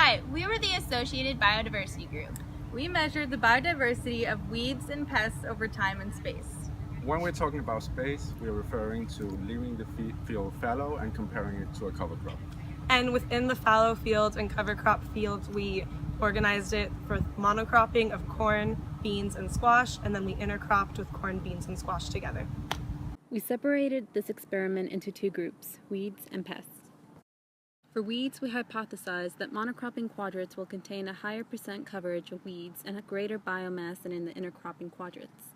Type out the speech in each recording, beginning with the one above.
Hi, we were the Associated Biodiversity Group. We measured the biodiversity of weeds and pests over time and space. When we're talking about space, we're referring to leaving the field fallow and comparing it to a cover crop. And within the fallow fields and cover crop fields, we organized it for monocropping of corn, beans, and squash, and then we intercropped with corn, beans, and squash together. We separated this experiment into two groups, weeds and pests. For weeds, we hypothesized that monocropping quadrants will contain a higher percent coverage of weeds and a greater biomass than in the intercropping quadrants.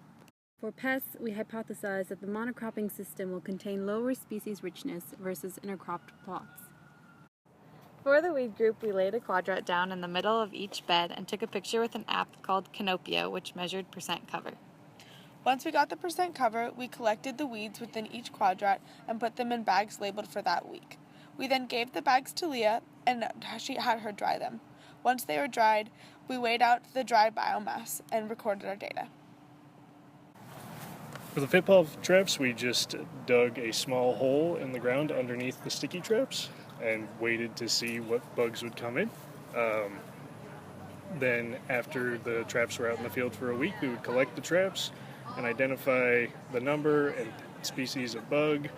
For pests, we hypothesized that the monocropping system will contain lower species richness versus intercropped plots. For the weed group, we laid a quadrant down in the middle of each bed and took a picture with an app called Canopio, which measured percent cover. Once we got the percent cover, we collected the weeds within each quadrant and put them in bags labeled for that week. We then gave the bags to Leah, and she had her dry them. Once they were dried, we weighed out the dry biomass and recorded our data. For the FitPaw traps, we just dug a small hole in the ground underneath the sticky traps and waited to see what bugs would come in. Then after the traps were out in the field for a week, we would collect the traps and identify the number and species of bug.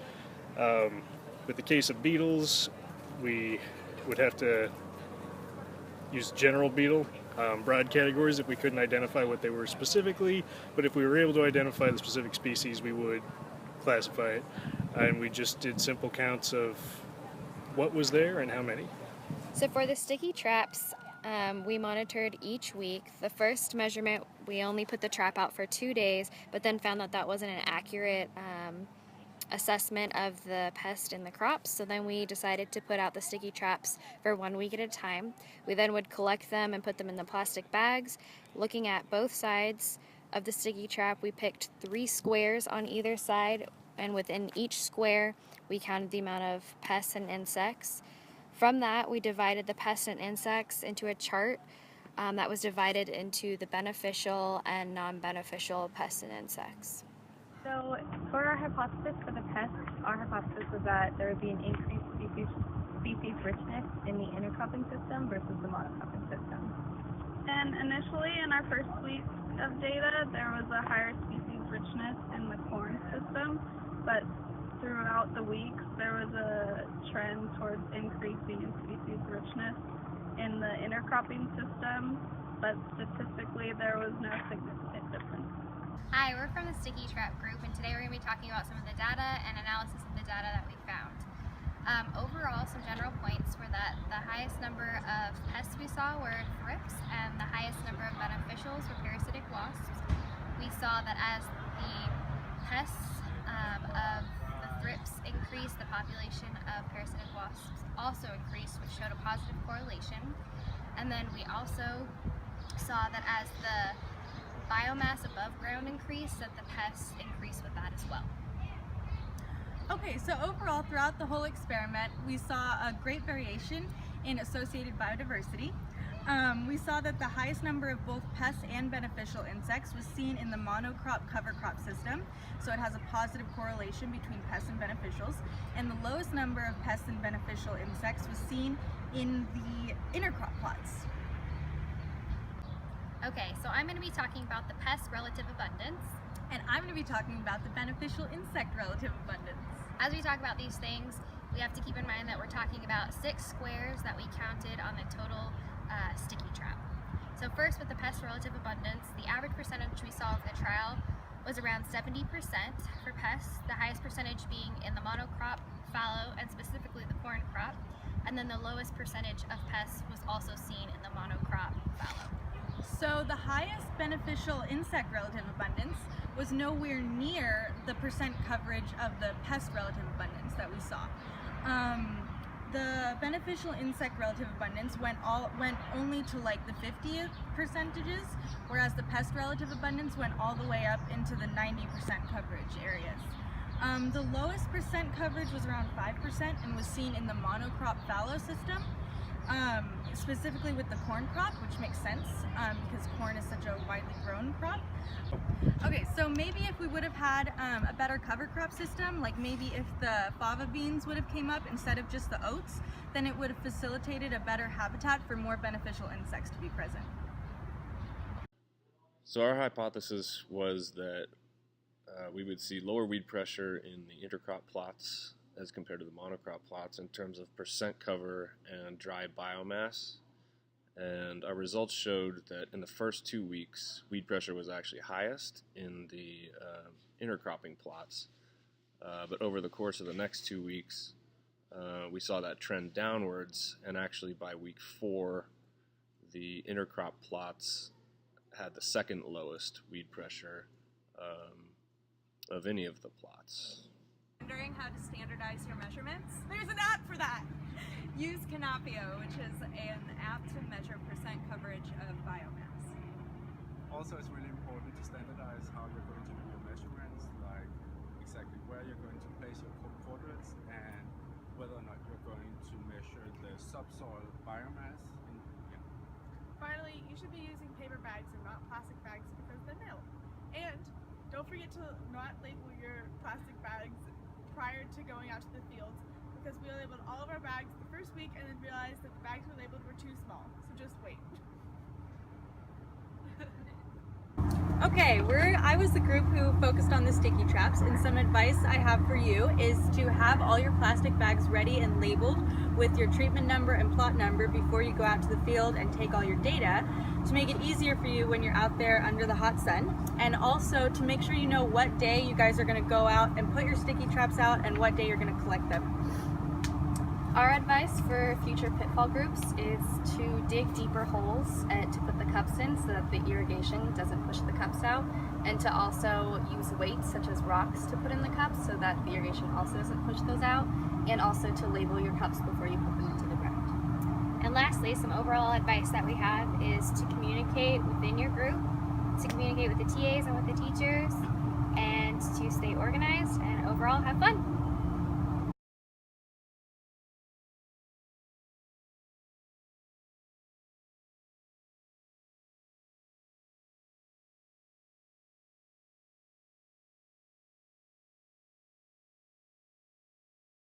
With the case of beetles, we would have to use general beetle, broad categories if we couldn't identify what they were specifically, but if we were able to identify the specific species, we would classify it. And we just did simple counts of what was there and how many. So for the sticky traps, we monitored each week. The first measurement, we only put the trap out for 2 days, but then found that that wasn't an accurate assessment of the pest in the crops. So then we decided to put out the sticky traps for 1 week at a time. We then would collect them and put them in the plastic bags. Looking at both sides of the sticky trap, we picked 3 squares on either side, and within each square, we counted the amount of pests and insects. From that, we divided the pests and insects into a chart that was divided into the beneficial and non-beneficial pests and insects. So for our hypothesis for the pests, our hypothesis was that there would be an increased species richness in the intercropping system versus the monocropping system. And initially in our first week of data, there was a higher species richness in the corn system, but throughout the weeks there was a trend towards increasing in species richness in the intercropping system, but statistically there was no significant difference. Hi, we're from the Sticky Trap group, and today we're going to be talking about some of the data and analysis of the data that we found. Overall, some general points were that the highest number of pests we saw were thrips, and the highest number of beneficials were parasitic wasps. We saw that as the pests of the thrips increased, the population of parasitic wasps also increased, which showed a positive correlation. And then we also saw that as the biomass above ground increased, that the pests increased with that as well. Okay, so overall throughout the whole experiment, we saw a great variation in associated biodiversity. We saw that the highest number of both pests and beneficial insects was seen in the monocrop cover crop system, so it has a positive correlation between pests and beneficials, and the lowest number of pests and beneficial insects was seen in the intercrop plots. Okay, so I'm going to be talking about the pest relative abundance. And I'm going to be talking about the beneficial insect relative abundance. As we talk about these things, we have to keep in mind that we're talking about 6 squares that we counted on the total sticky trap. So first, with the pest relative abundance, the average percentage we saw of the trial was around 70% for pests, the highest percentage being in the monocrop, fallow, and specifically the corn crop. And then the lowest percentage of pests was also seen in the monocrop, fallow. So the highest beneficial insect relative abundance was nowhere near the percent coverage of the pest relative abundance that we saw. The beneficial insect relative abundance went only to like the 50 percentages, whereas the pest relative abundance went all the way up into the 90% coverage areas. The lowest percent coverage was around 5% and was seen in the monocrop fallow system. specifically with the corn crop, which makes sense because corn is such a widely grown crop. Okay, so maybe if we would have had a better cover crop system, like maybe if the fava beans would have came up instead of just the oats, then it would have facilitated a better habitat for more beneficial insects to be present. So our hypothesis was that we would see lower weed pressure in the intercrop plots as compared to the monocrop plots in terms of percent cover and dry biomass. And our results showed that in the first 2 weeks, weed pressure was actually highest in the intercropping plots. But over the course of the next 2 weeks, we saw that trend downwards, and actually by week 4, the intercrop plots had the second lowest weed pressure of any of the plots. Wondering how to standardize your measurements? There's an app for that! Use Canopio, which is an app to measure percent coverage of biomass. Also, it's really important to standardize how you're going to do your measurements, like exactly where you're going to place your quadrats and whether or not you're going to measure the subsoil biomass. Finally, you should be using paper bags and not plastic bags because they're nil. And don't forget to not label your plastic bags prior to going out to the fields, because we labeled all of our bags the first week and then realized that the bags we labeled were too small. So just wait. Okay, I was the group who focused on the sticky traps, and some advice I have for you is to have all your plastic bags ready and labeled with your treatment number and plot number before you go out to the field and take all your data, to make it easier for you when you're out there under the hot sun, and also to make sure you know what day you guys are going to go out and put your sticky traps out and what day you're going to collect them. Our advice for future pitfall groups is to dig deeper holes to put the cups in so that the irrigation doesn't push the cups out, and to also use weights such as rocks to put in the cups so that the irrigation also doesn't push those out, and also to label your cups before you put them into the ground. And lastly, some overall advice that we have is to communicate within your group, to communicate with the TAs and with the teachers, and to stay organized and overall have fun.